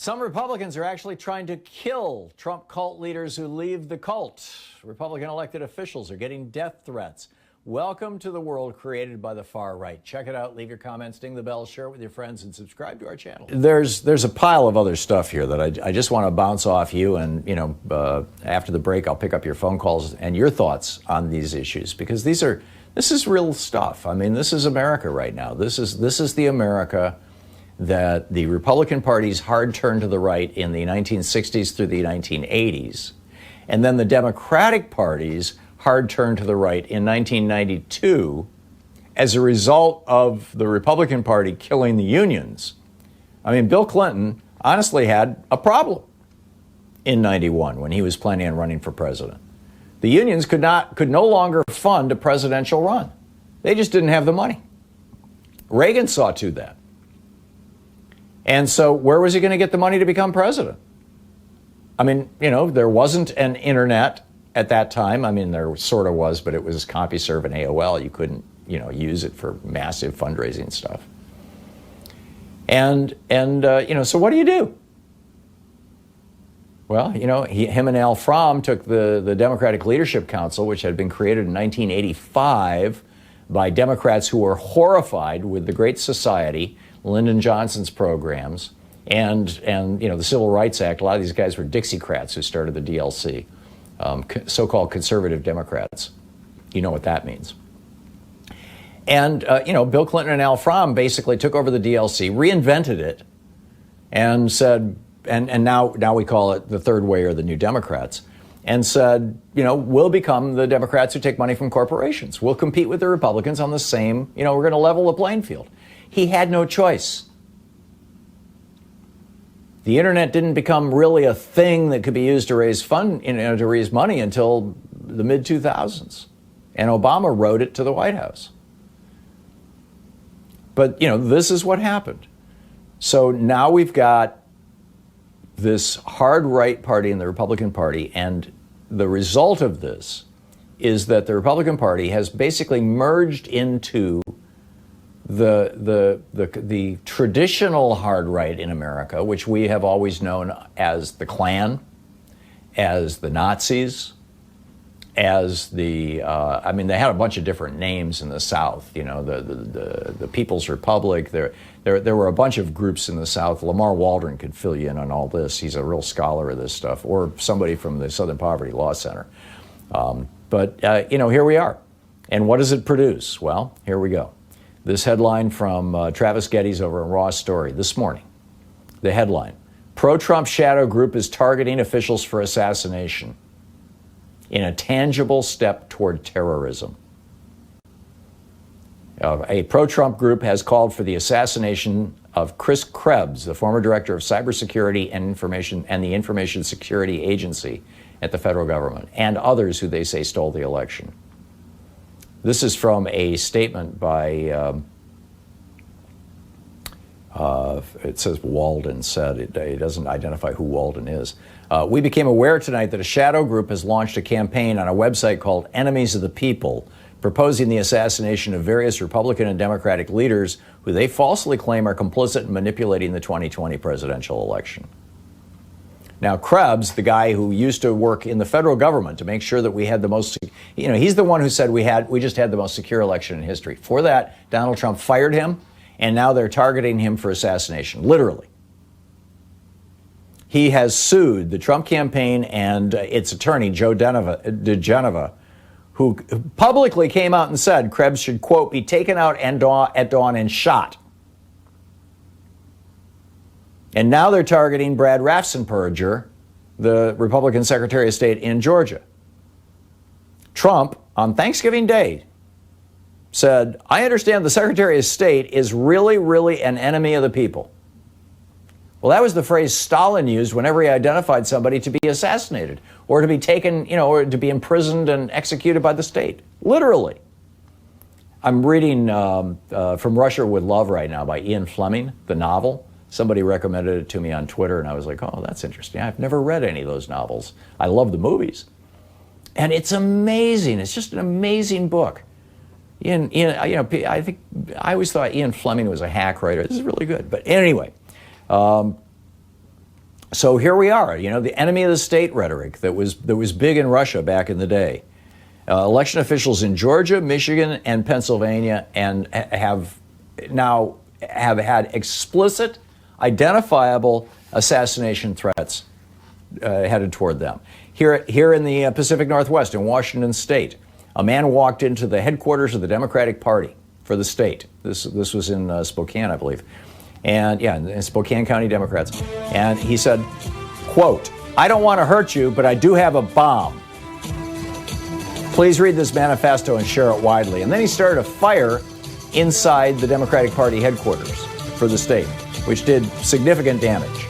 Some Republicans are actually trying to kill Trump cult leaders who leave the cult. Republican elected officials are getting death threats. Welcome to the world created by the far right. Check it out. Leave your comments, ding the bell, share it with your friends, and subscribe to our channel. There's a pile of other stuff here that I just want to bounce off you. And, after the break, I'll pick up your phone calls and your thoughts on these issues, because this is real stuff. I mean, this is America right now. This is the America that the Republican Party's hard turn to the right in the 1960s through the 1980s, and then the Democratic Party's hard turn to the right in 1992 as a result of the Republican Party killing the unions. I mean, Bill Clinton honestly had a problem in 91 when he was planning on running for president. The unions could no longer fund a presidential run. They just didn't have the money. Reagan saw to that. And so where was he going to get the money to become president? I mean, there wasn't an internet at that time. I mean, there sort of was, but it was CompuServe and AOL. You couldn't, use it for massive fundraising stuff. And so what do you do? Well, him and Al Fromm took the Democratic Leadership Council, which had been created in 1985 by Democrats who were horrified with the Great Society, Lyndon Johnson's programs, and the Civil Rights Act. A lot of these guys were Dixiecrats who started the DLC, so-called conservative Democrats. You know what that means. And, Bill Clinton and Al Fromm basically took over the DLC, reinvented it, and said, and now we call it the Third Way or the New Democrats, and said, we'll become the Democrats who take money from corporations. We'll compete with the Republicans on the same, we're going to level the playing field. He had no choice. The internet didn't become really a thing that could be used to raise to raise money until the mid-2000s. And Obama wrote it to the White House. But, this is what happened. So now we've got this hard right party in the Republican Party, and the result of this is that the Republican Party has basically merged into the traditional hard right in America, which we have always known as the Klan, as the Nazis, as they had a bunch of different names in the South. The People's Republic. There were a bunch of groups in the South. Lamar Waldron could fill you in on all this. He's a real scholar of this stuff, or somebody from the Southern Poverty Law Center. But here we are. And what does it produce? Well, here we go. This headline from Travis Geddes over in Raw Story this morning. The headline: Pro-Trump shadow group is targeting officials for assassination in a tangible step toward terrorism. A pro-Trump group has called for the assassination of Chris Krebs, the former director of cybersecurity and the Information Security Agency at the federal government, and others who they say stole the election. This is from a statement by, it says Walden said. It doesn't identify who Walden is. We became aware tonight that a shadow group has launched a campaign on a website called Enemies of the People, proposing the assassination of various Republican and Democratic leaders who they falsely claim are complicit in manipulating the 2020 presidential election. Now, Krebs, the guy who used to work in the federal government to make sure that we had the most, he's the one who said we just had the most secure election in history. For that, Donald Trump fired him, and now they're targeting him for assassination, literally. He has sued the Trump campaign and its attorney, Joe DeGeneva, who publicly came out and said Krebs should, quote, be taken out at dawn and shot. And now they're targeting Brad Raffensperger, the Republican Secretary of State in Georgia. Trump, on Thanksgiving Day, said, I understand the Secretary of State is really, really an enemy of the people. Well, that was the phrase Stalin used whenever he identified somebody to be assassinated or to be taken, or to be imprisoned and executed by the state. Literally. I'm reading From Russia with Love right now by Ian Fleming, the novel. Somebody recommended it to me on Twitter, and I was like, oh, that's interesting. I've never read any of those novels. I love the movies. And it's amazing. It's just an amazing book. I always thought Ian Fleming was a hack writer. This is really good. But anyway, So here we are, the enemy of the state rhetoric that was big in Russia back in the day. Election officials in Georgia, Michigan, and Pennsylvania have had explicit, identifiable assassination threats headed toward them. Here in the Pacific Northwest, in Washington State, a man walked into the headquarters of the Democratic Party for the state. This was in Spokane, I believe. And yeah, in Spokane County Democrats. And he said, quote, "I don't want to hurt you, but I do have a bomb. Please read this manifesto and share it widely." And then he started a fire inside the Democratic Party headquarters for the state, which did significant damage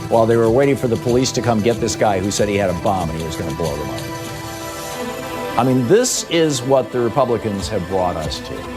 while they were waiting for the police to come get this guy who said he had a bomb and he was going to blow them up. I mean, this is what the Republicans have brought us to.